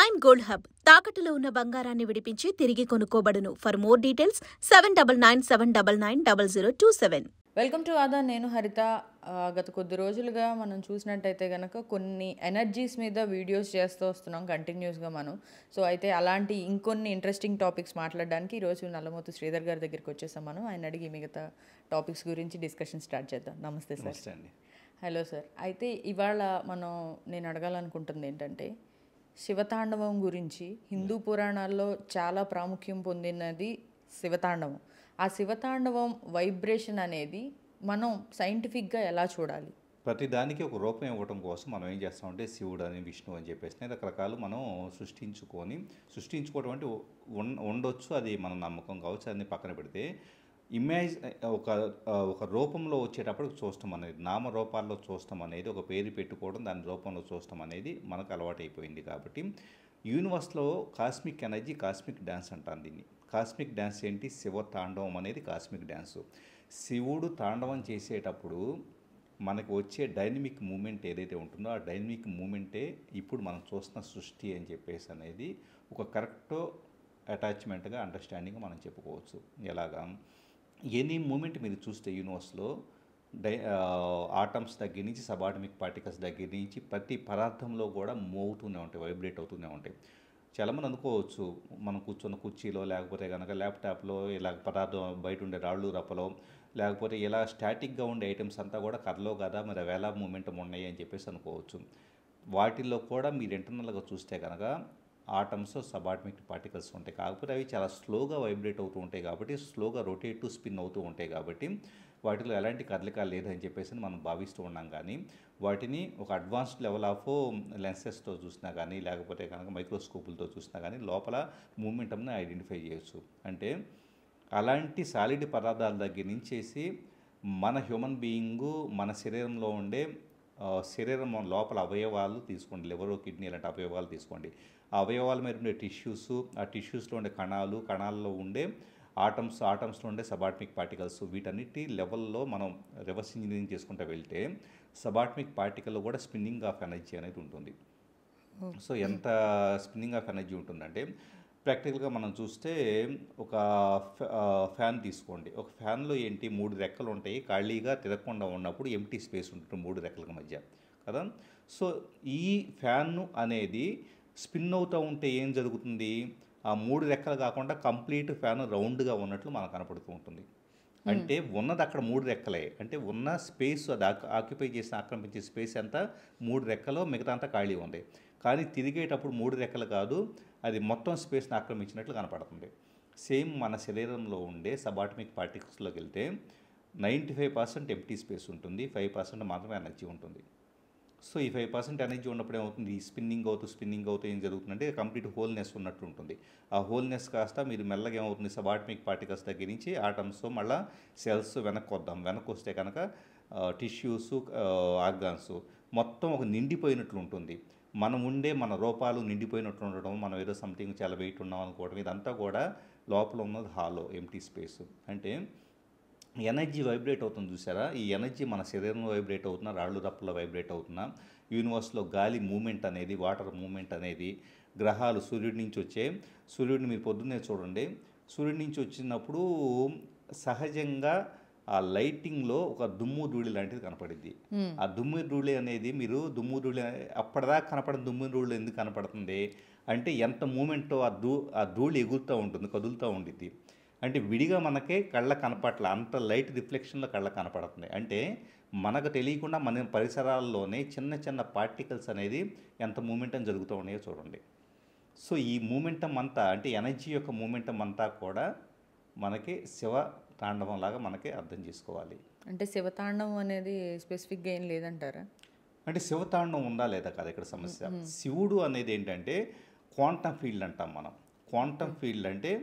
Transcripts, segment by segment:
Prime gold hub తాకట్టులో ఉన్న బంగారాన్ని విడిపించి తిరిగి కొనుక్కోబడును. For more details 7997990027. Welcome to Aada. నేను హరిత. గత కొద్ది రోజులుగా మనం చూసినట్టయితే కనుక కొన్ని ఎనర్జీస్ మీద వీడియోస్ చేస్తూ వస్తున్నాం కంటిన్యూస్గా మనం. సో అయితే అలాంటి ఇంకొన్ని ఇంట్రెస్టింగ్ టాపిక్స్ మాట్లాడడానికి ఈరోజు నల్లమోతు శ్రీధర్ గారి దగ్గరికి వచ్చేసాం మనం. ఆయన అడిగి మిగతా టాపిక్స్ గురించి డిస్కషన్ స్టార్ట్ చేద్దాం. నమస్తే సార్. అండి. Hello sir. అయితే ఇవాళ నేను అడగాలనుకుంటుంది ఏంటంటే, శివతాండవం గురించి హిందూ పురాణాల్లో చాలా ప్రాముఖ్యం పొందినది శివతాండవం. ఆ శివతాండవం వైబ్రేషన్ అనేది మనం సైంటిఫిక్గా ఎలా చూడాలి? ప్రతిదానికి ఒక రూపం ఇవ్వడం కోసం మనం ఏం చేస్తామంటే శివుడు అని విష్ణువు అని చెప్పేసి రకరకాలు మనం సృష్టించుకోవడం అంటే ఉండొచ్చు, అది మన నమ్మకం కావచ్చు. అన్ని పక్కన పెడితే ఇమేజ్ ఒక రూపంలో వచ్చేటప్పుడు చూస్తాం అనేది, నామరూపాల్లో చూస్తాం అనేది, ఒక పేరు పెట్టుకోవడం, దాని రూపంలో చూస్తాం అనేది మనకు అలవాటు అయిపోయింది. కాబట్టి యూనివర్స్లో కాస్మిక్ ఎనర్జీ, కాస్మిక్ డ్యాన్స్ అంటాను దీన్ని. కాస్మిక్ డ్యాన్స్ ఏంటి? శివ తాండవం అనేది కాస్మిక్ డ్యాన్సు. శివుడు తాండవం చేసేటప్పుడు మనకు వచ్చే డైనమిక్ మూమెంట్ ఏదైతే ఉంటుందో ఆ డైనమిక్ మూమెంటే ఇప్పుడు మనం చూస్తున్న సృష్టి అని చెప్పేసి అనేది ఒక కరెక్ట్ అటాచ్మెంట్గా, అండర్స్టాండింగ్ మనం చెప్పుకోవచ్చు. ఎలాగా ఎనీ మూమెంట్ మీరు చూస్తే యూనివర్స్లో ఆటమ్స్ దగ్గర నుంచి సబాటమిక్ పార్టికల్స్ దగ్గర నుంచి ప్రతి పదార్థంలో కూడా మూవ్ అవుతూనే ఉంటాయి, వైబ్రేట్ అవుతూనే ఉంటాయి. చాలామంది అనుకోవచ్చు మనం కూర్చున్న కుర్చీలో, లేకపోతే కనుక ల్యాప్టాప్లో ఇలా పదార్థం బయట ఉండే రాళ్ళు రప్పలో, లేకపోతే ఇలా స్టాటిక్గా ఉండే ఐటమ్స్ అంతా కూడా కథలో కదా మరి వేళ మూమెంటం ఉన్నాయి అని చెప్పేసి అనుకోవచ్చు. వాటిల్లో కూడా మీరు ఇంటర్నల్గా చూస్తే కనుక ఆటమ్స్, సబాటమిక్ పార్టికల్స్ ఉంటాయి. కాకపోతే అవి చాలా స్లోగా వైబ్రేట్ అవుతూ ఉంటాయి కాబట్టి, స్లోగా రొటేట్ టు స్పిన్ అవుతూ ఉంటాయి కాబట్టి వాటిలో ఎలాంటి కదలిక లేదని చెప్పేసి మనం భావిస్తూ ఉన్నాం. కానీ వాటిని ఒక అడ్వాన్స్డ్ లెవెల్ ఆఫ్ లెన్సెస్తో చూసినా కానీ, లేకపోతే కనుక మైక్రోస్కోపులతో చూసినా కానీ లోపల మూమెంటంని ఐడెంటిఫై చేయొచ్చు. అంటే అలాంటి సాలిడ్ పదార్థాల దగ్గర నుంచేసి మన హ్యూమన్ బీయింగు, మన శరీరంలో ఉండే శరీరం లోపల అవయవాలు తీసుకోండి, లివరు, కిడ్నీ ఇలాంటి అవయవాలు తీసుకోండి. ఆ అవయవాల మీద ఉండే టిష్యూస్, ఆ టిష్యూస్లో ఉండే కణాల్లో ఉండే ఆటమ్స్లో ఉండే సబాటమిక్ పార్టికల్స్, వీటన్నిటి లెవెల్లో మనం రివర్స్ ఇంజనీరింగ్ చేసుకుంటూ వెళ్తే సబాటమిక్ పార్టికల్లో కూడా స్పిన్నింగ్ ఆఫ్ ఎనర్జీ అనేది ఉంటుంది. సో ఎంత స్పిన్నింగ్ ఆఫ్ ఎనర్జీ ఉంటుందంటే, ప్రాక్టికల్గా మనం చూస్తే ఒక ఫ్యాన్ తీసుకోండి. ఒక ఫ్యాన్లో ఏంటి 3 రెక్కలు ఉంటాయి, ఖాళీగా తిరగకుండా ఉన్నప్పుడు ఎంటీ స్పేస్ ఉంటుంది 3 రెక్కల మధ్య కదా. సో ఈ ఫ్యాన్ అనేది స్పిన్ అవుతూ ఉంటే ఏం జరుగుతుంది? ఆ 3 రెక్కలు కాకుండా కంప్లీట్ ఫ్యాన్ రౌండ్గా ఉన్నట్లు మనకు కనపడుతూ ఉంటుంది. అంటే ఉన్నది అక్కడ 3 రెక్కలే, అంటే ఉన్న స్పేస్, అది ఆక్యుపై చేసిన ఆక్రమించే స్పేస్ అంతా 3 రెక్కలో, మిగతా అంతా ఖాళీ ఉంది. కానీ తిరిగేటప్పుడు 3 రెక్కలు కాదు, అది మొత్తం స్పేస్ని ఆక్రమించినట్లు కనపడుతుంది. సేమ్ మన శరీరంలో ఉండే సబాటమిక్ పార్టికల్స్లోకి వెళ్తే 95% ఎంప్టీ స్పేస్ ఉంటుంది, 5% మాత్రమే ఎనర్జీ ఉంటుంది. సో ఈ 5% ఎనర్జీ ఉన్నప్పుడు ఏమవుతుంది? ఈ స్పిన్నింగ్ అవుతూ ఏం జరుగుతుందంటే కంప్లీట్ హోల్నెస్ ఉన్నట్టు ఉంటుంది. ఆ హోల్నెస్ కాస్త మీరు మెల్లగా ఏమవుతుంది? సబాటమిక్ పార్టికల్స్ దగ్గర నుంచి ఆటమ్స్, మళ్ళీ సెల్స్ వెనక్కి వస్తే కనుక టిష్యూస్, ఆర్గాన్స్ మొత్తం ఒక నిండిపోయినట్లు ఉంటుంది. మన రూపాలు నిండిపోయినట్లు ఉండడం, మనం ఏదో సంథింగ్ చాలా వెయిట్ ఉన్నాం అనుకోవడం, ఇదంతా కూడా లోపల ఉన్నది హాలో, ఎంటీ స్పేస్. అంటే ఎనర్జీ వైబ్రేట్ అవుతుంది చూసారా? ఈ ఎనర్జీ మన శరీరంలో వైబ్రేట్ అవుతున్నా, రాళ్ళు రప్పలో వైబ్రేట్ అవుతున్నా, యూనివర్స్లో గాలి మూమెంట్ అనేది, వాటర్ మూమెంట్ అనేది, గ్రహాలు సూర్యుడిని మీరు పొద్దున్నే చూడండి, సూర్యుడి నుంచి వచ్చినప్పుడు సహజంగా ఆ లైటింగ్లో ఒక దుమ్ము ధూళి లాంటిది కనపడిద్ది. ఆ దుమ్ము ధూళి అనేది అప్పటిదాకా కనపడిన దుమ్ము ధూళి ఎందుకు కనపడుతుంది అంటే ఎంత మూమెంటో ఆ ధూళి ఎగురుతూ ఉంటుంది, కదులుతూ ఉండిద్ది. అంటే విడిగా మనకే కళ్ళ కనపట్ల, అంత లైట్ రిఫ్లెక్షన్లో కళ్ళ కనపడుతుంది. అంటే మనకు తెలియకుండా మన పరిసరాల్లోనే చిన్న చిన్న పార్టికల్స్ అనేది ఎంత మూమెంటం జరుగుతూ ఉన్నాయో చూడండి. సో ఈ మూమెంటం అంతా, అంటే ఎనర్జీ యొక్క మూమెంటం అంతా కూడా మనకి శివ తాండవం లాగా మనకి అర్థం చేసుకోవాలి. అంటే శివతాండవం అనేది స్పెసిఫిక్గా ఏం లేదంటారా? అంటే శివతాండవం ఉందా లేదా కాదు ఇక్కడ సమస్య. శివుడు అనేది ఏంటంటే క్వాంటమ్ ఫీల్డ్ అంటాం మనం. క్వాంటమ్ ఫీల్డ్ అంటే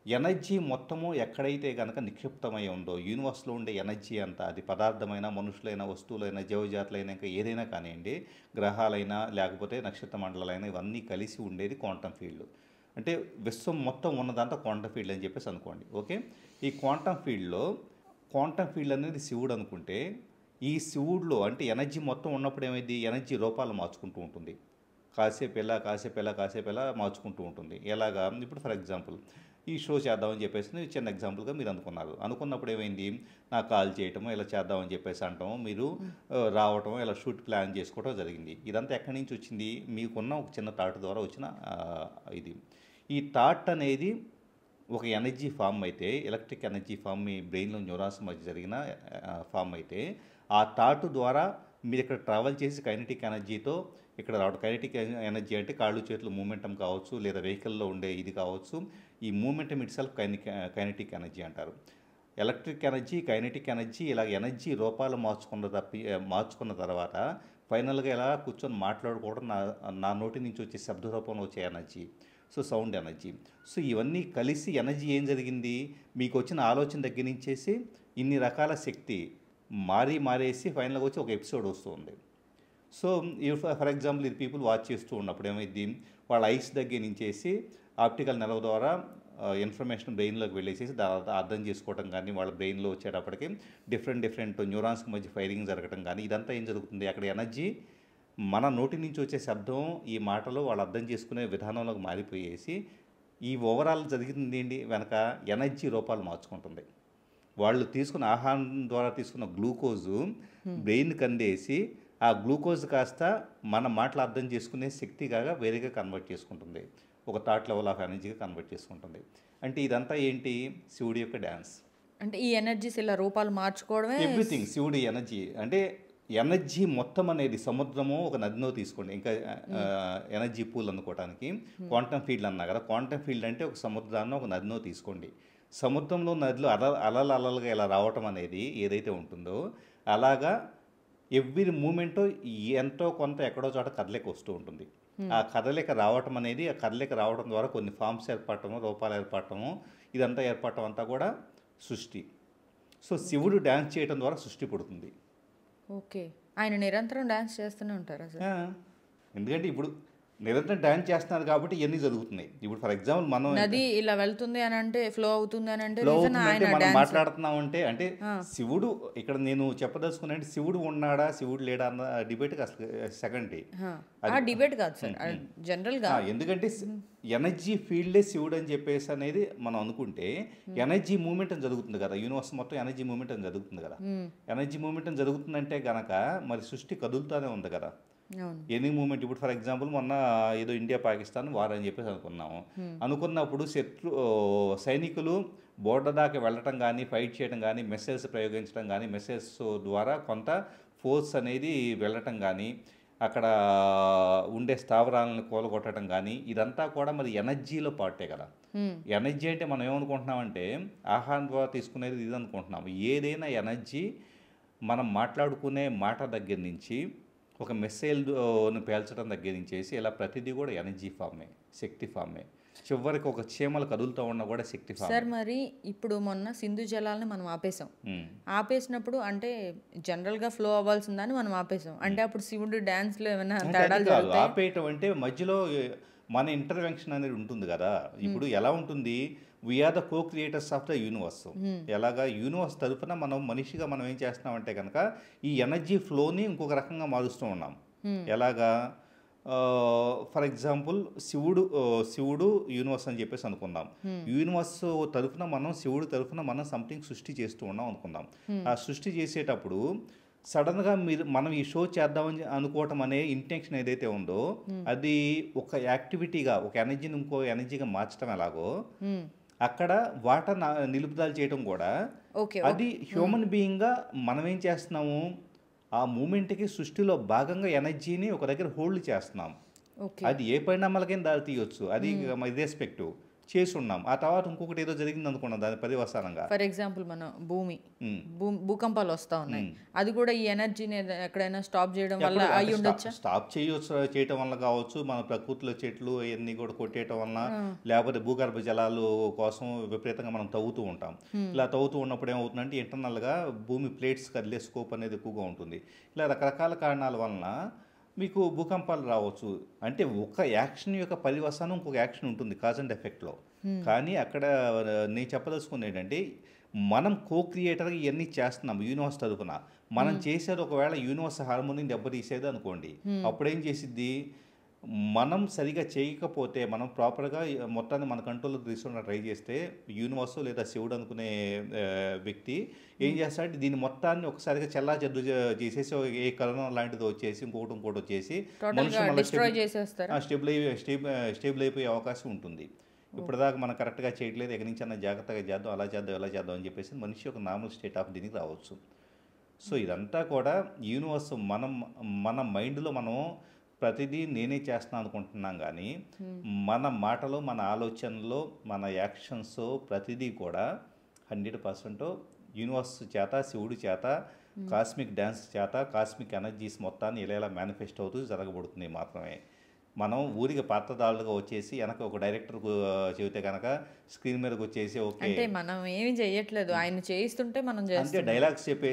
ఎనర్జీ మొత్తము ఎక్కడైతే కనుక నిక్షిప్తమై ఉందో, యూనివర్స్లో ఉండే ఎనర్జీ అంతా, అది పదార్థమైనా, మనుషులైనా, వస్తువులైనా, జీవజాతులైనా, ఇంకా ఏదైనా కానివ్వండి, గ్రహాలైనా లేకపోతే నక్షత్ర మండలాలైనా, ఇవన్నీ కలిసి ఉండేది క్వాంటమ్ ఫీల్డ్. అంటే విశ్వం మొత్తం ఉన్నదంతా క్వాంటమ్ ఫీల్డ్ అని చెప్పేసి అనుకోండి. ఓకే, ఈ క్వాంటమ్ ఫీల్డ్ అనేది శివుడు అనుకుంటే, ఈ శివుడిలో అంటే ఎనర్జీ మొత్తం ఉన్నప్పుడు ఏమైంది? ఎనర్జీ రూపాలు మార్చుకుంటూ ఉంటుంది. కాసేపు ఎలా మార్చుకుంటూ ఉంటుంది. ఎలాగా ఇప్పుడు ఫర్ ఎగ్జాంపుల్ ఈ షో చేద్దామని చెప్పేసి చిన్న ఎగ్జాంపుల్గా మీరు అనుకున్నప్పుడు ఏమైంది, నాకు కాల్ చేయటము ఇలా చేద్దామని చెప్పేసి అంటాము, మీరు రావటం ఇలా షూట్ ప్లాన్ చేసుకోవడం జరిగింది. ఇదంతా ఎక్కడి నుంచి వచ్చింది, మీకున్న ఒక చిన్న థాట్ ద్వారా వచ్చిన ఇది. ఈ థాట్ అనేది ఒక ఎనర్జీ ఫామ్ అయితే, ఎలక్ట్రిక్ ఎనర్జీ ఫామ్ మీ బ్రెయిన్లో న్యూరాన్స్ మధ్య జరిగిన ఫామ్ అయితే, ఆ థాట్ ద్వారా మీరు ఇక్కడ ట్రావెల్ చేసి కైనెటిక్ ఎనర్జీతో ఇక్కడ రావడం. కైనెటిక్ ఎనర్జీ అంటే కాళ్ళు చేతులు మూమెంటం కావచ్చు, లేదా వెహికల్లో ఉండే ఇది కావచ్చు. ఈ momentum it self kinetic energy అంటారు. ఎలక్ట్రిక్ ఎనర్జీ, కైనెటిక్ ఎనర్జీ, ఇలా ఎనర్జీ రూపాలు మార్చుకున్న తర్వాత ఫైనల్గా ఇలా కూర్చొని మాట్లాడుకోవడం, నా నోటి నుంచి వచ్చే శబ్ద రూపంలో వచ్చే energy, so sound energy. So ఇవన్నీ కలిసి ఎనర్జీ ఏం జరిగింది, మీకు వచ్చిన ఆలోచన దగ్గర నుంచేసి ఇన్ని రకాల శక్తి మారేసి ఫైనల్గా వచ్చి ఒక ఎపిసోడ్ వస్తుంది. సో ఫర్ ఎగ్జాంపుల్ ఇది పీపుల్ వాచ్ చేస్తూ ఉన్నప్పుడు ఏమైంది, వాళ్ళ ఐస్ దగ్గర నుంచేసి ఆప్టికల్ నెర్వ్ ద్వారా ఇన్ఫర్మేషన్ బ్రెయిన్లోకి వెళ్ళేసేసి అర్థం చేసుకోవడం కానీ, వాళ్ళ బ్రెయిన్లో వచ్చేటప్పటికి డిఫరెంట్ న్యూరాన్స్ మధ్య ఫైరింగ్ జరగడం కానీ, ఇదంతా ఏం జరుగుతుంది, అక్కడ ఎనర్జీ మన నోటి నుంచి వచ్చే శబ్దం, ఈ మాటలు వాళ్ళు అర్థం చేసుకునే విధానంలోకి మారిపోయేసి ఈ ఓవరాల్ జరిగింది ఏంటి వెనక ఎనర్జీ రూపాలు మార్చుకుంటుంది. వాళ్ళు తీసుకున్న ఆహారం ద్వారా తీసుకున్న గ్లూకోజు బ్రెయిన్కి అందేసి ఆ గ్లూకోజ్ కాస్త మన మాటలు అర్థం చేసుకునే శక్తిగా వేరేగా కన్వర్ట్ చేసుకుంటుంది, ఒక థాట్ లెవెల్ ఆఫ్ ఎనర్జీగా కన్వర్ట్ చేసుకుంటుంది. అంటే ఇదంతా ఏంటి, శివుడి యొక్క డ్యాన్స్. అంటే ఈ ఎనర్జీస్ ఇలా రూపాలు మార్చుకోవడమే ఎవ్రీథింగ్ శివుడి ఎనర్జీ. అంటే ఎనర్జీ మొత్తం అనేది సముద్రము ఒక నదిలో తీసుకోండి, ఇంకా ఎనర్జీ పూల్ అనుకోవడానికి క్వాంటమ్ ఫీల్డ్ అన్నా కదా. క్వాంటమ్ ఫీల్డ్ అంటే ఒక సముద్రాన్ని ఒక నదిలో తీసుకోండి. సముద్రంలో నదిలో అలలుగా ఇలా రావటం అనేది ఏదైతే ఉంటుందో, అలాగా ఎవ్రీ మూమెంట్ ఎంతో కొంత ఎక్కడో చోట కదలిక వస్తూ ఉంటుంది. ఆ కదలిక రావటం అనేది, ఆ కదలిక రావడం ద్వారా కొన్ని ఫామ్స్ ఏర్పడటము, రూపాలు ఏర్పడటము, ఇదంతా ఏర్పడటం అంతా కూడా సృష్టి. సో శివుడు డ్యాన్స్ చేయడం ద్వారా సృష్టి పుడుతుంది. ఓకే, ఆయన నిరంతరం డాన్స్ చేస్తూనే ఉంటారా సార్? ఎందుకంటే ఇప్పుడు నిరంతరం డ్యాన్స్ చేస్తున్నారు కాబట్టి ఇవన్నీ జరుగుతున్నాయి. ఇప్పుడు ఫర్ ఎగ్జాంపుల్ మనం నది ఇలా వెళ్తుంది అని అంటే, ఫ్లో అవుతుంది అని అంటే, మనం మాట్లాడుతున్నాం అంటే శివుడు ఇక్కడ నేను చెప్పదలుచుకున్నా అంటే శివుడు ఉన్నాడా శివుడు లేడా అన్న డిబేట్కి అసలు సెకండరీ డిబేట్ కాదు సార్, జనరల్గా. ఎందుకంటే ఎనర్జీ ఫీల్డే శివుడు అని చెప్పేసి అనేది మనం అనుకుంటే, ఎనర్జీ మూమెంట్ అని జరుగుతుంది కదా, యూనివర్స్ మొత్తం ఎనర్జీ మూమెంట్ అని జరుగుతుంది కదా. ఎనర్జీ మూమెంట్ అని జరుగుతుందంటే గనక మరి సృష్టి కదులుతూనే ఉంది కదా, ఎనీ మూమెంట్. ఇప్పుడు ఫర్ ఎగ్జాంపుల్ మొన్న ఏదో ఇండియా పాకిస్తాన్ వార్ అని చెప్పేసి అనుకున్నప్పుడు సైనికులు బోర్డర్ దాకా వెళ్ళటం కానీ, ఫైట్ చేయడం కానీ, మిసైల్స్ ప్రయోగించడం కానీ, మిసైల్స్ ద్వారా కొంత ఫోర్స్ అనేది వెళ్ళటం కానీ, అక్కడ ఉండే స్థావరాలను కూలగొట్టడం కానీ, ఇదంతా కూడా మరి ఎనర్జీలో పార్టే కదా. ఎనర్జీ అంటే మనం ఏమనుకుంటున్నామంటే ఆహారం ద్వారా తీసుకునేది ఇది అనుకుంటున్నాము. ఏదైనా ఎనర్జీ మనం మాట్లాడుకునే మాట దగ్గర నుంచి, ఒక మిసైల్ను పేల్చడం దగ్గర నుంచి ఇలా ప్రతిదీ కూడా ఎనర్జీ ఫామే, శక్తి ఫామే. చివరికి ఒక చీమలు కదులుతూ ఉన్నా కూడా శక్తి ఫామ్. సార్ మరి ఇప్పుడు మొన్న సింధు జలాలని మనం ఆపేసినప్పుడు అంటే జనరల్గా ఫ్లో అవ్వాల్సిందని మనం ఆపేసాం అంటే, అప్పుడు శివుడు డాన్స్లో ఏమైనా తేడాలు జరుగుతాయా? ఆపేయటం అంటే మధ్యలో మన ఇంటర్వెన్షన్ అనేది ఉంటుంది కదా. ఇప్పుడు ఎలా ఉంటుంది, we are the co creators of the universe. ఎలాగా యూనివర్స్ తరఫున మనిషిగా మనం ఏం చేస్తున్నామంటే కనుక ఈ ఎనర్జీ ఫ్లోని ఇంకొక రకంగా మారుస్తూ ఉన్నాం. ఎలాగా ఫర్ ఎగ్జాంపుల్ శివుడు యూనివర్స్ అని చెప్పేసి అనుకుందాం. యూనివర్స్ తరఫున శివుడు తరఫున మనం సంథింగ్ సృష్టి చేస్తూ ఉన్నాం అనుకుందాం. ఆ సృష్టి చేసేటప్పుడు సడన్గా మనం ఈ షో చేద్దామని అనుకోవటం అనే ఇంటెన్షన్ ఏదైతే ఉందో, అది ఒక యాక్టివిటీగా, ఒక ఎనర్జీని ఇంకో ఎనర్జీగా మార్చడం ఎలాగో, అక్కడ వాటర్ నిలుపుదల చేయడం కూడా అది హ్యూమన్ బీయింగ్గా మనం ఏం చేస్తున్నాము, ఆ మూమెంట్కి సృష్టిలో భాగంగా ఎనర్జీని ఒక దగ్గర హోల్డ్ చేస్తున్నాం. అది ఏ పరిణామాలకైనా దారి తీయొచ్చు, అది ఇర్రెస్పెక్టివ్ చేసి ఉన్నాం. ఆ తర్వాత ఇంకొకటి ఏదో జరిగింది అనుకున్నాం దాని పర్యవసానంగా. ఫర్ ఎగ్జాంపుల్ మన భూకంపాలు వస్తూ ఉన్నాయి, అది కూడా ఈ ఎనర్జీని ఎక్కడైనా స్టాప్ చేయడం వల్ల అయి ఉండొచ్చా? స్టాప్ చేయటం వల్ల కావచ్చు, మన ప్రకృతిలో చెట్లు అవన్నీ కూడా కొట్టేయటం వలన, లేకపోతే భూగర్భ జలాలు కోసం విపరీతంగా మనం తవ్వుతూ ఉంటాం. ఇలా తవ్వుతూ ఉన్నప్పుడు ఏమవుతుందంటే ఇంటర్నల్గా భూమి ప్లేట్స్ కదిలే స్కోప్ అనేది ఎక్కువగా ఉంటుంది. ఇలా రకరకాల కారణాల వలన మీకు భూకంపాలు రావచ్చు. అంటే ఒక యాక్షన్ యొక్క పర్యవసానం ఇంకొక యాక్షన్ ఉంటుంది కాజ్ అండ్ ఎఫెక్ట్లో. కానీ అక్కడ నేను చెప్పదలుచుకుంది ఏంటంటే, మనం కో క్రియేటర్గా ఇవన్నీ చేస్తున్నాం యూనివర్స్ తరఫున. మనం చేసేది ఒకవేళ యూనివర్స్ హార్మోనీని దెబ్బతీసేది అనుకోండి, అప్పుడేం చేసిద్ది, మనం సరిగా చేయకపోతే మనం ప్రాపర్గా మొత్తాన్ని మన కంట్రోల్లో తీసుకుని ట్రై చేస్తే యూనివర్స్ లేదా శివుడు అనుకునే వ్యక్తి ఏం చేస్తాడంటే దీన్ని మొత్తాన్ని ఒకసారిగా చెల్లా చెద్దు చేసేసి ఏ కరోనా లాంటిది వచ్చేసి ఇంకోటి వచ్చేసి మనుషులు మళ్ళీ డిస్ట్రాయ్ చేసేస్తారు. స్టేబుల్ అయిపోయే అవకాశం ఉంటుంది. ఇప్పటిదాకా మనం కరెక్ట్గా చేయట్లేదు, ఎక్కడి నుంచి అన్న జాగ్రత్తగా చేద్దాం, అలా చేద్దాం ఎలా చేద్దాం అని చెప్పేసి మనిషి ఒక నార్మల్ స్టేట్ ఆఫ్ దీనికి రావచ్చు. సో ఇదంతా కూడా యూనివర్స్ మన మైండ్లో మనం ప్రతిదీ నేనే చేస్తున్నాను అనుకుంటున్నాం, కానీ మన మాటలో మన ఆలోచనలో మన యాక్షన్స్ ప్రతిదీ కూడా 100% యూనివర్స్ చేత శివుడి చేత కాస్మిక్ డ్యాన్స్ చేత కాస్మిక్ ఎనర్జీస్ మొత్తాన్ని ఇలా మేనిఫెస్ట్ అవుతూ జరగబడుతుంది మాత్రమే. మనం ఊరికి పాత్రదారులుగా వచ్చేసి వెనక ఒక డైరెక్టర్ చెబితే కనుక స్క్రీన్ మీదకి వచ్చేసి ఓకే అంటే మనం ఏమి చేయట్లేదు, ఆయన చేయిస్తుంటే మనం అంతే చేస్తాం. డైలాగ్స్ చెప్పి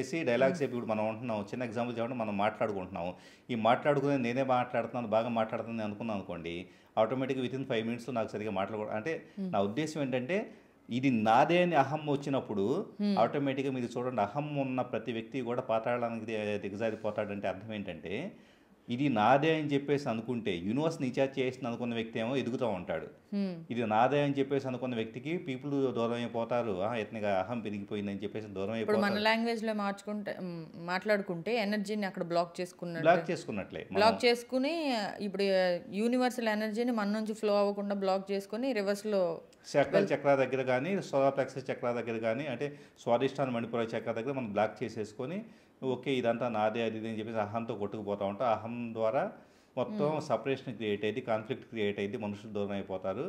ఇప్పుడు మనం ఉంటున్నాం. చిన్న ఎగ్జాంపుల్ చెప్పండి, మనం మాట్లాడుకుంటున్నాం. ఈ మాట్లాడుకునే నేనే మాట్లాడుతున్నాను బాగా మాట్లాడుతుంది అనుకున్నాను అనుకోండి, ఆటోమేటిక్గా విత్ ఇన్ 5 minutes నాకు సరిగా మాట్లాడుకో అంటే నా ఉద్దేశం ఏంటంటే ఇది నాదే అని అహం వచ్చినప్పుడు ఆటోమేటిక్గా మీరు చూడండి, అహం ఉన్న ప్రతి వ్యక్తి కూడా పాతాళానికి దిగజారిపోతాడంటే అర్థం ఏంటంటే ఇది నాదే అని చెప్పేసి అనుకుంటే యూనివర్స్ రీఛార్జ్ చేసిన అనుకున్న వ్యక్తి ఏమో ఎదుగుతూ ఉంటాడు. ఇది నాదే అని చెప్పేసి అనుకున్న వ్యక్తికి పీపుల్ దూరం అయిపోతారు, ఇతనిగా అహం పెరిగిపోయిందని చెప్పేసి దూరం ఇప్పుడు మన అయిపోతారు. లాంగ్వేజ్ లో మాట్లాడుకుంటే ఎనర్జీని అక్కడ బ్లాక్ చేసుకున్నట్లే బ్లాక్ చేసుకుని ఇప్పుడు యూనివర్సల్ ఎనర్జీని మన నుంచి ఫ్లో అవ్వకుండా బ్లాక్ చేసుకుని రివర్స్ లో చక్ర దగ్గర కానీ సోలార్ ప్లెక్సస్ చక్ర దగ్గర కానీ అంటే స్వాదిష్టాన మణిపుర చక్ర దగ్గర మనం బ్లాక్ చేసేసుకొని ఓకే ఇదంతా నాదే అది అని చెప్పేసి అహంతో కొట్టుకుపోతూ ఉంటాం. అహం ద్వారా మొత్తం సపరేషన్ క్రియేట్ అయ్యింది, కాన్ఫ్లిక్ట్ క్రియేట్ అయ్యింది, మనుషులు దూరం అయిపోతారు.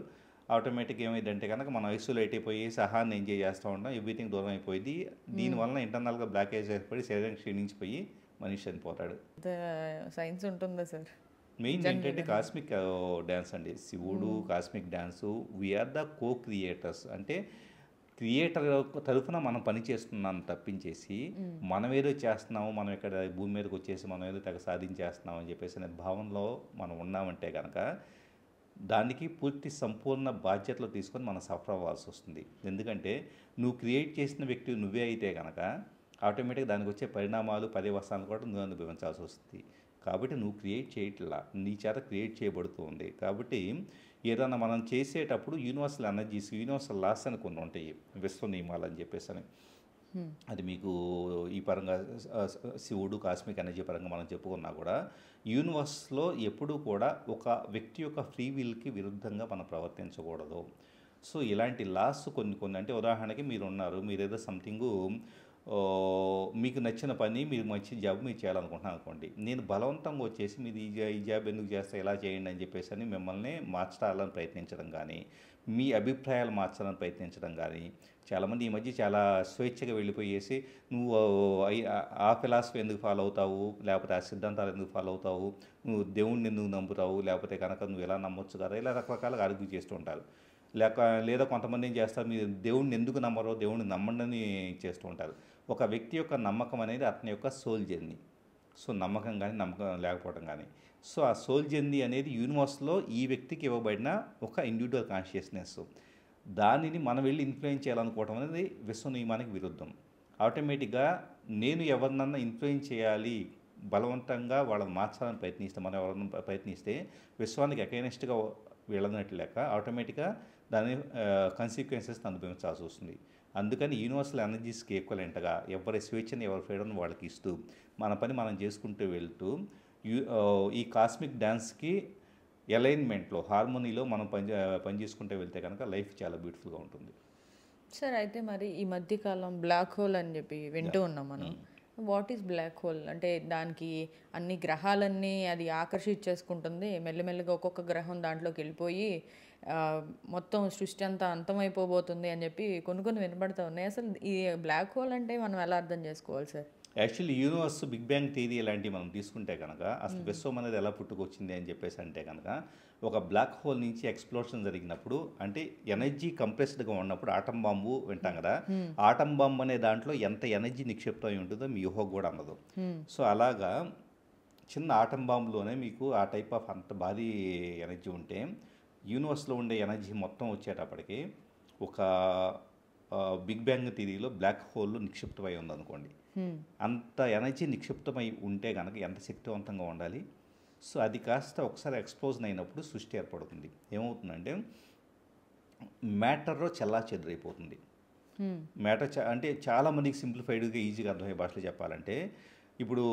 ఆటోమేటిక్ ఏమైందంటే కనుక మనం ఐసోలేట్ అయిపోయి సహాన్ని ఎంజాయ్ చేస్తూ ఉంటాం, ఎవ్రీథింగ్ దూరం అయిపోయింది. దీనివల్ల ఇంటర్నల్గా బ్లాకేజ్ అయిపోయి శరీరం క్షీణించిపోయి మనిషి చనిపోతాడు. సైన్స్ ఉంటుందా సార్? మెయిన్ ఏంటంటే కాస్మిక్ డ్యాన్స్ అండి, శివుడు cosmic dance. We are the co creators, అంటే క్రియేటర్ తరఫున మనం పని చేస్తున్నాం తప్పించేసి మనం ఏదో చేస్తున్నాము, మనం ఇక్కడ భూమి మీదకి వచ్చేసి మనం ఏదో తెగ సాధించేస్తున్నాం అని చెప్పేసి అనే భావనలో మనం ఉన్నామంటే కనుక దానికి పూర్తి సంపూర్ణ బాధ్యతలు తీసుకొని మనం సఫర్ అవ్వాల్సి వస్తుంది. ఎందుకంటే నువ్వు క్రియేట్ చేసిన వ్యక్తి నువ్వే అయితే కనుక ఆటోమేటిక్గా దానికి వచ్చే పరిణామాలు పర్యవసానాలు కూడా నువ్వు అనుభవించాల్సి వస్తుంది. కాబట్టి నువ్వు క్రియేట్ చేయట్లా, నీ చేత క్రియేట్ చేయబడుతుంది. కాబట్టి ఏదన్నా మనం చేసేటప్పుడు యూనివర్సల్ ఎనర్జీస్, యూనివర్సల్ లాస్ అని కొన్ని ఉంటాయి, విశ్వ నియమాలు అని చెప్పేసి అని. అది మీకు ఈ పరంగా శివుడు కాస్మిక్ ఎనర్జీ పరంగా మనం చెప్పుకున్నా కూడా యూనివర్స్లో ఎప్పుడూ కూడా ఒక వ్యక్తి యొక్క ఫ్రీ విల్కి విరుద్ధంగా మనం ప్రవర్తించకూడదు. సో ఇలాంటి లాస్ కొన్ని అంటే ఉదాహరణకి మీరు ఉన్నారు, మీరు ఏదో సంథింగు మీకు నచ్చిన పని, మీరు మంచి జాబ్ మీరు చేయాలనుకుంటున్నాను అనుకోండి, నేను బలవంతంగా వచ్చేసి మీరు ఈ జాబ్ ఎందుకు చేస్తే ఎలా చేయండి అని చెప్పేసి అని మిమ్మల్ని మార్చాలని ప్రయత్నించడం కానీ, మీ అభిప్రాయాలు మార్చాలని ప్రయత్నించడం కానీ. చాలామంది ఈ మధ్య చాలా స్వేచ్ఛగా వెళ్ళిపోయేసి నువ్వు ఆ ఫిలాసఫీ ఎందుకు ఫాలో అవుతావు, లేకపోతే ఆ సిద్ధాంతాలు ఎందుకు ఫాలో అవుతావు, నువ్వు దేవుణ్ణి ఎందుకు నమ్ముతావు, లేకపోతే కనుక నువ్వు ఎలా నమ్మొచ్చు కదా, ఇలా రకరకాలుగా ఆర్గ్యూ చేస్తూ ఉంటారు. లేదా కొంతమంది ఏం చేస్తారు, మీరు దేవుణ్ణి ఎందుకు నమ్మరో దేవుణ్ణి నమ్మండి చేస్తూ ఉంటారు. ఒక వ్యక్తి యొక్క నమ్మకం అనేది అతని యొక్క సోల్ జర్నీ. సో నమ్మకం కానీ నమ్మకం లేకపోవడం కానీ, సో ఆ సోల్ జర్నీ అనేది యూనివర్స్లో ఈ వ్యక్తికి ఇవ్వబడిన ఒక ఇండివిజువల్ కాన్షియస్నెస్. దానిని మనం వెళ్ళి ఇన్ఫ్లుయెన్స్ చేయాలనుకోవడం అనేది విశ్వ నియమానికి విరుద్ధం. ఆటోమేటిక్గా నేను ఎవరినన్నా ఇన్ఫ్లుయెన్స్ చేయాలి, బలవంతంగా వాళ్ళని మార్చాలని ప్రయత్నిస్తే, మనం ఎవరన్నా ప్రయత్నిస్తే విశ్వానికి అగైనెస్ట్గా వెళ్ళనట్టు లెక్క, ఆటోమేటిక్గా దాని కన్సిక్వెన్సెస్ అనుభవించాల్సి వస్తుంది. అందుకని యూనివర్సల్ ఎనర్జీస్కి ఈక్వలెంట్గా ఎవరి స్వేచ్ఛని ఎవరి ఫ్రీడమ్ వాళ్ళకి ఇస్తూ మన పని మనం చేసుకుంటూ వెళ్తూ ఈ కాస్మిక్ డ్యాన్స్కి అలైన్మెంట్లో హార్మోనీలో మనం పని చేసుకుంటూ వెళ్తే కనుక లైఫ్ చాలా బ్యూటిఫుల్గా ఉంటుంది. సార్ అయితే మరి ఈ మధ్యకాలం బ్లాక్ హోల్ అని చెప్పి వింటూ ఉన్నాం మనం. వాట్ ఈస్ బ్లాక్ హోల్ అంటే దానికి అన్ని గ్రహాలన్నీ అది ఆకర్షించేసుకుంటుంది, మెల్లమెల్లగా ఒక్కొక్క గ్రహం దాంట్లోకి వెళ్ళిపోయి మొత్తం సృష్టి అంతా అంతమైపోబోతుంది అని చెప్పి కొన్ని వినబడుతూ ఉన్నాయి. అసలు ఈ బ్లాక్ హోల్ అంటే మనం ఎలా అర్థం చేసుకోవాలి sir? Actually universe big bang theory ఇలాంటివి మనం తీసుకుంటే కనుక అసలు విశ్వం అనేది ఎలా పుట్టుకొచ్చింది అని చెప్పేసి అంటే కనుక ఒక బ్లాక్ హోల్ నుంచి ఎక్స్ప్లోషన్ జరిగినప్పుడు, అంటే ఎనర్జీ కంప్రెస్డ్గా ఉన్నప్పుడు ఆటం బాంబు వింటాం కదా, ఆటం బాంబు అనే దాంట్లో ఎంత ఎనర్జీ నిక్షిప్తం అయి ఉంటుందో మీ ఊహకు కూడా అందదు. సో అలాగా చిన్న ఆటం బాంబులోనే మీకు ఆ టైప్ ఆఫ్ అంత భారీ ఎనర్జీ ఉంటే యూనివర్స్లో ఉండే ఎనర్జీ మొత్తం వచ్చేటప్పటికి ఒక బిగ్ బ్యాంగ్ థియరీలో బ్లాక్ హోల్ నిక్షిప్తమై ఉందనుకోండి, అంత ఎనర్జీ నిక్షిప్తమై ఉంటే కనుక ఎంత శక్తివంతంగా ఉండాలి, సో అది కాస్త ఒకసారి ఎక్స్ప్లోజన్ అయినప్పుడు సృష్టి ఏర్పడుతుంది. ఏమవుతుందంటే మ్యాటర్లో చెల్లాచెదురైపోతుంది. మ్యాటర్ అంటే చాలా మందికి సింప్లిఫైడ్గా ఈజీగా అర్థమయ్యే భాషలో చెప్పాలంటే, ఇప్పుడు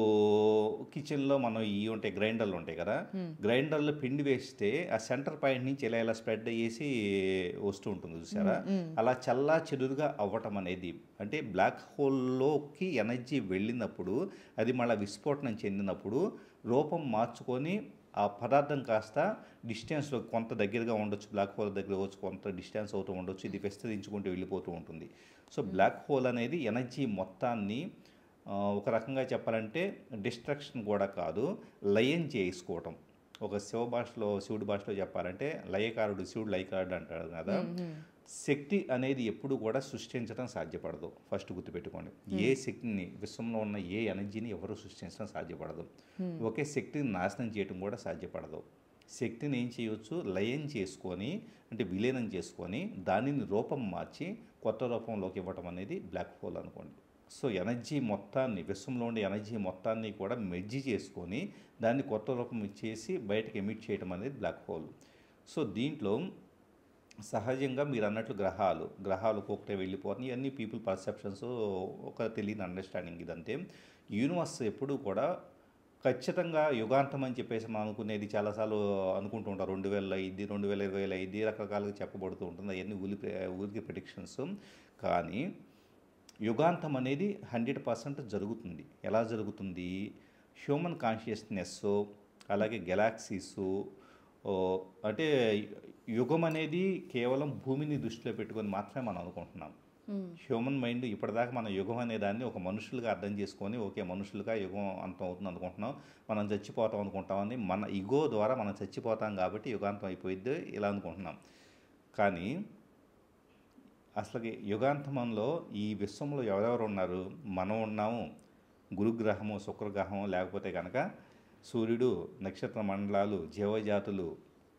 కిచెన్లో మనం ఇవి ఉంటాయి, గ్రైండర్లు ఉంటాయి కదా, గ్రైండర్లో పిండి వేస్తే ఆ సెంటర్ పాయింట్ నుంచి ఇలా స్ప్రెడ్ అయ్యేసి వస్తూ ఉంటుంది చూసారా, అలా చల్లా చెదురుగా అవ్వటం అనేది అంటే బ్లాక్ హోల్లోకి ఎనర్జీ వెళ్ళినప్పుడు అది మళ్ళీ విస్ఫోటనం చెందినప్పుడు రూపం మార్చుకొని ఆ పదార్థం కాస్త డిస్టెన్స్లో కొంత దగ్గరగా ఉండొచ్చు, బ్లాక్ హోల్ దగ్గర వచ్చి కొంత డిస్టెన్స్ అవుతూ ఉండొచ్చు, ఇది విస్తరించుకుంటూ వెళ్ళిపోతూ ఉంటుంది. సో బ్లాక్ హోల్ అనేది ఎనర్జీ మొత్తాన్ని ఒక రకంగా చెప్పాలంటే డిస్ట్రక్షన్ కూడా కాదు, లయం చేసుకోవటం. ఒక శివుడి భాషలో చెప్పాలంటే లయకారుడు, శివుడు లయకారుడు అంటాడు కదా. శక్తి అనేది ఎప్పుడు కూడా సృష్టించడం సాధ్యపడదు. ఫస్ట్ గుర్తుపెట్టుకోండి, ఏ శక్తిని, విశ్వంలో ఉన్న ఏ ఎనర్జీని ఎవరు సృష్టించడం సాధ్యపడదు. ఒకే శక్తిని నాశనం చేయడం కూడా సాధ్యపడదు. శక్తిని ఏం చేయవచ్చు, లయం చేసుకొని అంటే విలీనం చేసుకొని దానిని రూపం మార్చి కొత్త రూపంలోకి ఇవ్వటం అనేది బ్లాక్ హోల్ అనుకోండి. సో ఎనర్జీ మొత్తాన్ని, విశ్వంలో ఉండే ఎనర్జీ మొత్తాన్ని కూడా మెర్జీ చేసుకొని దాన్ని కొత్త రూపం ఇచ్చేసి బయటకు ఎమిట్ చేయడం అనేది బ్లాక్ హోల్. సో దీంట్లో సహజంగా మీరు అన్నట్లు గ్రహాలు ఒకటే వెళ్ళిపోతుంది. ఇవన్నీ పీపుల్ పర్సెప్షన్స్, ఒక తెలియని అండర్స్టాండింగ్. ఇదంతే. యూనివర్స్ ఎప్పుడూ కూడా ఖచ్చితంగా యుగాంతం అని చెప్పేసి మనం అనుకునేది చాలాసార్లు అనుకుంటూ ఉంటారు. 2005, 2025 రకరకాలుగా చెప్పబడుతూ ఉంటుంది. అవన్నీ ఊరికి ప్రిడిక్షన్స్. కానీ యుగాంతం అనేది 100% జరుగుతుంది. ఎలా జరుగుతుంది? హ్యూమన్ కాన్షియస్నెస్, అలాగే గెలాక్సీసు, అంటే యుగం అనేది కేవలం భూమిని దృష్టిలో పెట్టుకొని మాత్రమే మనం అనుకుంటున్నాం. హ్యూమన్ మైండ్ ఇప్పటిదాకా మన యుగం అనే దాన్ని ఒక మనుషులుగా అర్థం చేసుకొని, ఓకే మనుషులుగా యుగం అంతం అవుతుంది అనుకుంటున్నాం, మనం చచ్చిపోతాం అనుకుంటామని మన ఇగో ద్వారా మనం చచ్చిపోతాం కాబట్టి యుగాంతం అయిపోయిద్ది ఇలా అనుకుంటున్నాం. కానీ అసలు యుగాంతంలో ఈ విశ్వంలో ఎవరెవరు ఉన్నారు? మనం ఉన్నాము, గురుగ్రహము, శుక్రగ్రహము, లేకపోతే కనుక సూర్యుడు, నక్షత్ర మండలాలు, జీవజాతులు,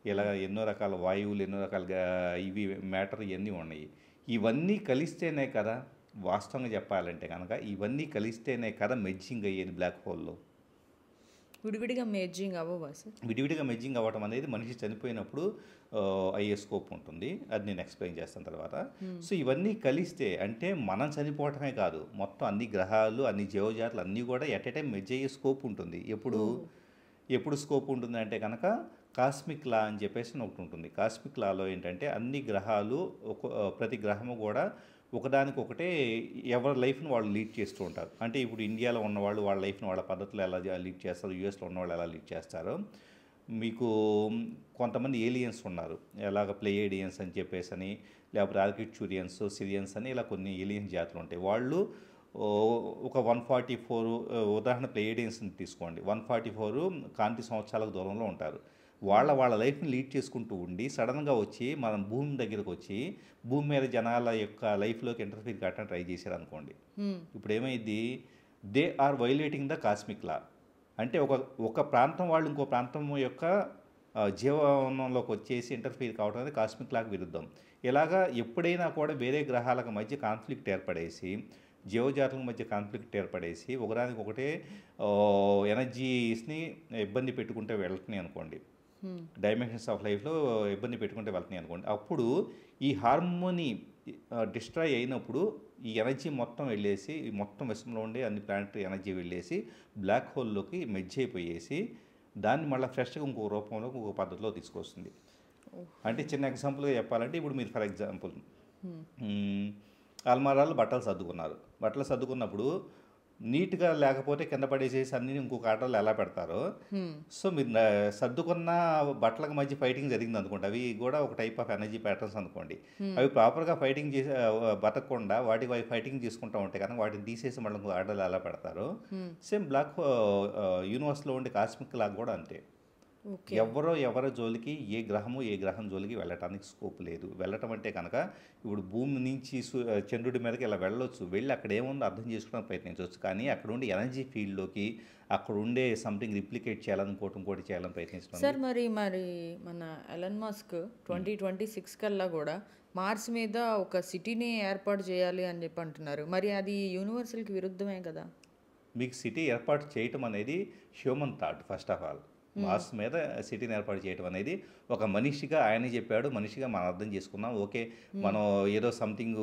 ఇలా ఎన్నో రకాల వాయువులు, ఎన్నో రకాలుగా ఇవి మ్యాటర్ ఇవన్నీ ఉన్నాయి. ఇవన్నీ కలిస్తేనే కదా, వాస్తవంగా చెప్పాలంటే కనుక ఇవన్నీ కలిస్తేనే కదా మెర్జింగ్ అయ్యేది బ్లాక్ హోల్లో. విడివిడిగా మెర్జింగ్ అవ్వవా సార్? విడివిడిగా మెర్జింగ్ అవ్వటం అనేది మనిషి చనిపోయినప్పుడు అయ్యే స్కోప్ ఉంటుంది. అది నేను ఎక్స్ప్లెయిన్ చేస్తాను తర్వాత. సో ఇవన్నీ కలిస్తే అంటే మనం చనిపోవటమే కాదు, మొత్తం అన్ని గ్రహాలు, అన్ని జీవజాతులు అన్నీ కూడా ఎట్ ఎ టైం మెర్జ్ అయ్యే స్కోప్ ఉంటుంది. ఎప్పుడు స్కోప్ ఉంటుంది అంటే కనుక కాస్మిక్ లా అని చెప్పేసి ఒకటి ఉంటుంది. కాస్మిక్ లాలో ఏంటంటే అన్ని గ్రహాలు, ప్రతి గ్రహము కూడా ఒకదానికొకటే ఎవరి లైఫ్ని వాళ్ళు లీడ్ చేస్తూ ఉంటారు. అంటే ఇప్పుడు ఇండియాలో ఉన్నవాళ్ళు వాళ్ళ లైఫ్ని వాళ్ళ పద్ధతిలో ఎలా లీడ్ చేస్తారు, యూఎస్లో ఉన్నవాళ్ళు ఎలా లీడ్ చేస్తారో, మీకు కొంతమంది ఏలియన్స్ ఉన్నారు, ఎలాగ ప్లేయేడియన్స్ అని చెప్పేసి అని, లేకపోతే ఆర్కిట్యూరియన్స్, సిరియన్స్ అని ఇలా కొన్ని ఏలియన్స్ జాతులు ఉంటాయి. వాళ్ళు ఒక 144, ఉదాహరణ ప్లేయేడియన్స్ని తీసుకోండి, 144 కాంతి సంవత్సరాలకు దూరంలో ఉంటారు. వాళ్ళ లైఫ్ని లీడ్ చేసుకుంటూ ఉండి సడన్గా వచ్చి మనం భూమి దగ్గరకు వచ్చి భూమి మీద జనాల యొక్క లైఫ్లోకి ఇంటర్ఫీర్ కావడానికి ట్రై చేశారు అనుకోండి. ఇప్పుడు ఏమైంది? They are violating the cosmic law. అంటే ఒక ప్రాంతం వాళ్ళు ఇంకో ప్రాంతం యొక్క జీవనంలోకి వచ్చేసి ఇంటర్ఫీర్ కావడం అనేది కాస్మిక్ లాకి విరుద్ధం. ఇలాగా ఎప్పుడైనా కూడా వేరే గ్రహాలకు మధ్య కాన్ఫ్లిక్ట్ ఏర్పడేసి, జీవజాతుల మధ్య కాన్ఫ్లిక్ట్ ఏర్పడేసి ఒకదానికి ఒకటే ఎనర్జీస్ని ఇబ్బంది పెట్టుకుంటే వెళ్తున్నాయి అనుకోండి, డైమెన్షన్స్ ఆఫ్ లైఫ్లో ఇబ్బంది పెట్టుకుంటే వెళ్తున్నాయి అనుకోండి, అప్పుడు ఈ హార్మోనీ డిస్ట్రాయ్ అయినప్పుడు ఈ ఎనర్జీ మొత్తం వెళ్ళేసి, ఈ మొత్తం విశ్వంలో ఉండే అన్ని ప్లానెటరీ ఎనర్జీ వెళ్ళేసి బ్లాక్ హోల్లోకి మెర్జ్ అయిపోయేసి దాన్ని మళ్ళీ ఫ్రెష్గా ఇంకో రూపంలో ఇంకో పద్ధతిలో తీసుకొస్తుంది. అంటే చిన్న ఎగ్జాంపుల్గా చెప్పాలంటే, ఇప్పుడు మీరు ఫర్ ఎగ్జాంపుల్ అల్మారాలు బట్టలు సర్దుకున్నప్పుడు నీట్గా లేకపోతే కింద పడేసేసి అన్ని ఇంకొక ఆటలు ఎలా పెడతారో, సో మీరు సర్దుకున్న బట్టలకు మధ్య ఫైటింగ్ జరిగింది అనుకోండి, అవి కూడా ఒక టైప్ ఆఫ్ ఎనర్జీ ప్యాటర్న్స్ అనుకోండి. అవి ప్రాపర్గా ఫైటింగ్ చేసి బతకకుండా వాటి ఫైటింగ్ చేసుకుంటూ ఉంటాయి, కానీ వాటిని తీసేసి మళ్ళీ ఇంకొక ఆటలు ఎలా పెడతారో, సేమ్ బ్లాక్ యూనివర్స్లో ఉండే కాస్మిక్ లాగా కూడా అంతే. ఎవరి జోలికి ఏ గ్రహం జోలికి వెళ్ళటానికి స్కోప్ లేదు. వెళ్ళటం అంటే కనుక ఇప్పుడు భూమి నుంచి చంద్రుడి మీదకి ఇలా వెళ్ళొచ్చు, వెళ్ళి అక్కడ ఏముందో అర్థం చేసుకోవడానికి ప్రయత్నించవచ్చు, కానీ అక్కడ ఉండే ఎనర్జీ ఫీల్డ్లోకి అక్కడ ఉండే సంథింగ్ రిప్లికేట్ చేయాలనుకోవటం, ఇంకోటి చేయాలని ప్రయత్నించడం. సార్ మరి మన ఎలన్ మస్క్ 2026 కల్లా కూడా మార్స్ మీద ఒక సిటీని ఏర్పాటు చేయాలి అని చెప్పి అంటున్నారు. మరి అది యూనివర్సల్కి విరుద్ధమే కదా? మీకు సిటీ ఏర్పాటు చేయటం అనేది human thought first of all. Mars మీద సిటీని ఏర్పాటు చేయడం అనేది ఒక మనిషిగా ఆయన చెప్పాడు, మనిషిగా మనం అర్థం చేసుకున్నాం. ఓకే, మనం ఏదో సంథింగ్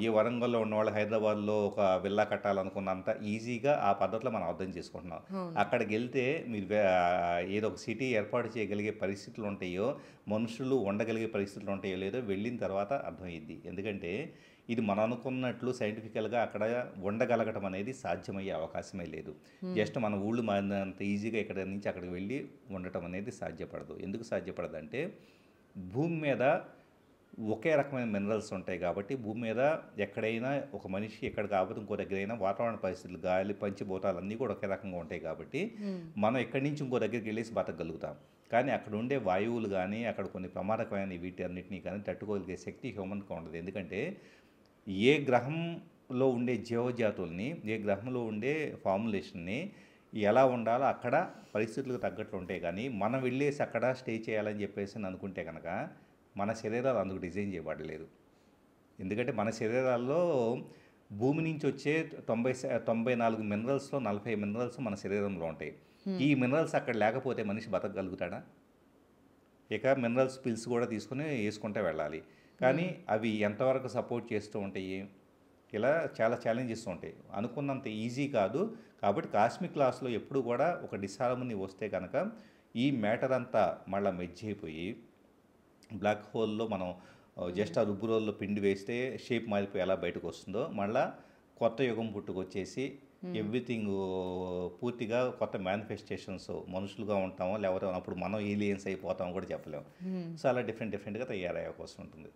ఈ వరంగల్లో ఉన్నవాళ్ళు హైదరాబాద్లో ఒక విల్లా కట్టాలనుకున్నంత ఈజీగా ఆ పద్ధతిలో మనం అర్థం చేసుకుంటున్నాం. అక్కడికి వెళ్తే మీరు ఏదో ఒక సిటీ ఏర్పాటు చేయగలిగే పరిస్థితులు ఉంటాయో, మనుషులు ఉండగలిగే పరిస్థితులు ఉంటాయో లేదో వెళ్ళిన తర్వాత అర్థమైద్ది. ఎందుకంటే ఇది మనం అనుకున్నట్లు సైంటిఫికల్గా అక్కడ ఉండగలగటం అనేది సాధ్యమయ్యే అవకాశమే లేదు. జస్ట్ మన ఊళ్ళు మారినంత ఈజీగా ఇక్కడ నుంచి అక్కడికి వెళ్ళి ఉండటం అనేది సాధ్యపడదు. ఎందుకు సాధ్యపడదు అంటే భూమి మీద ఒకే రకమైన మినరల్స్ ఉంటాయి కాబట్టి భూమి మీద ఎక్కడైనా ఒక మనిషి ఎక్కడ కాకపోతే ఇంకో దగ్గర అయినా వాతావరణ పరిస్థితులు, గాలి, పంచిభూతాలు అన్నీ కూడా ఒకే రకంగా ఉంటాయి కాబట్టి మనం ఎక్కడి నుంచి ఇంకో దగ్గరికి వెళ్ళేసి బతకగలుగుతాం. కానీ అక్కడ ఉండే వాయువులు కానీ అక్కడ కొన్ని ప్రమాదకమైన వీటి అన్నింటినీ కానీ తట్టుకోగలిగే శక్తి హ్యూమన్కి ఉండదు. ఎందుకంటే ఏ గ్రహంలో ఉండే జీవజాతుల్ని, ఏ గ్రహంలో ఉండే ఫార్ములేషన్ని ఎలా ఉండాలో అక్కడ పరిస్థితులకు తగ్గట్లు ఉంటాయి. కానీ మనం వెళ్ళేసి అక్కడ స్టే చేయాలని చెప్పేసి అనుకుంటే కనుక మన శరీరాలు అందుకు డిజైన్ చేయబడలేదు. ఎందుకంటే మన శరీరాల్లో భూమి నుంచి వచ్చే 94 మినరల్స్లో 40 మినరల్స్ మన శరీరంలో ఉంటాయి. ఈ మినరల్స్ అక్కడ లేకపోతే మనిషి బతకగలుగుతాడా? ఇక మినరల్స్ పిల్స్ కూడా తీసుకుని వేసుకుంటే వెళ్ళాలి. కానీ అవి ఎంతవరకు సపోర్ట్ చేస్తూ ఉంటాయి? ఇలా చాలా ఛాలెంజెస్ ఉంటాయి. అనుకున్నంత ఈజీ కాదు. కాబట్టి కాస్మిక్ లాస్లో ఎప్పుడు కూడా ఒక డిస్హార్మనీ వస్తే కనుక ఈ మ్యాటర్ అంతా మళ్ళీ మెర్జ్ అయిపోయి బ్లాక్ హోల్లో మనం జస్ట్ ఆ రుబ్బు రోల్లో పిండి వేస్తే షేప్ మారిపోయి ఎలా బయటకు వస్తుందో మళ్ళీ కొత్త యుగం పుట్టుకొచ్చేసి ఎవ్రీథింగ్ పూర్తిగా కొత్త మేనిఫెస్టేషన్స్, మనుషులుగా ఉంటామో లేకపోతే అప్పుడు మనం ఏలియన్స్ అయిపోతామో కూడా చెప్పలేము. సో అలా డిఫరెంట్గా తయారయ్యే అవకాశం ఉంటుంది.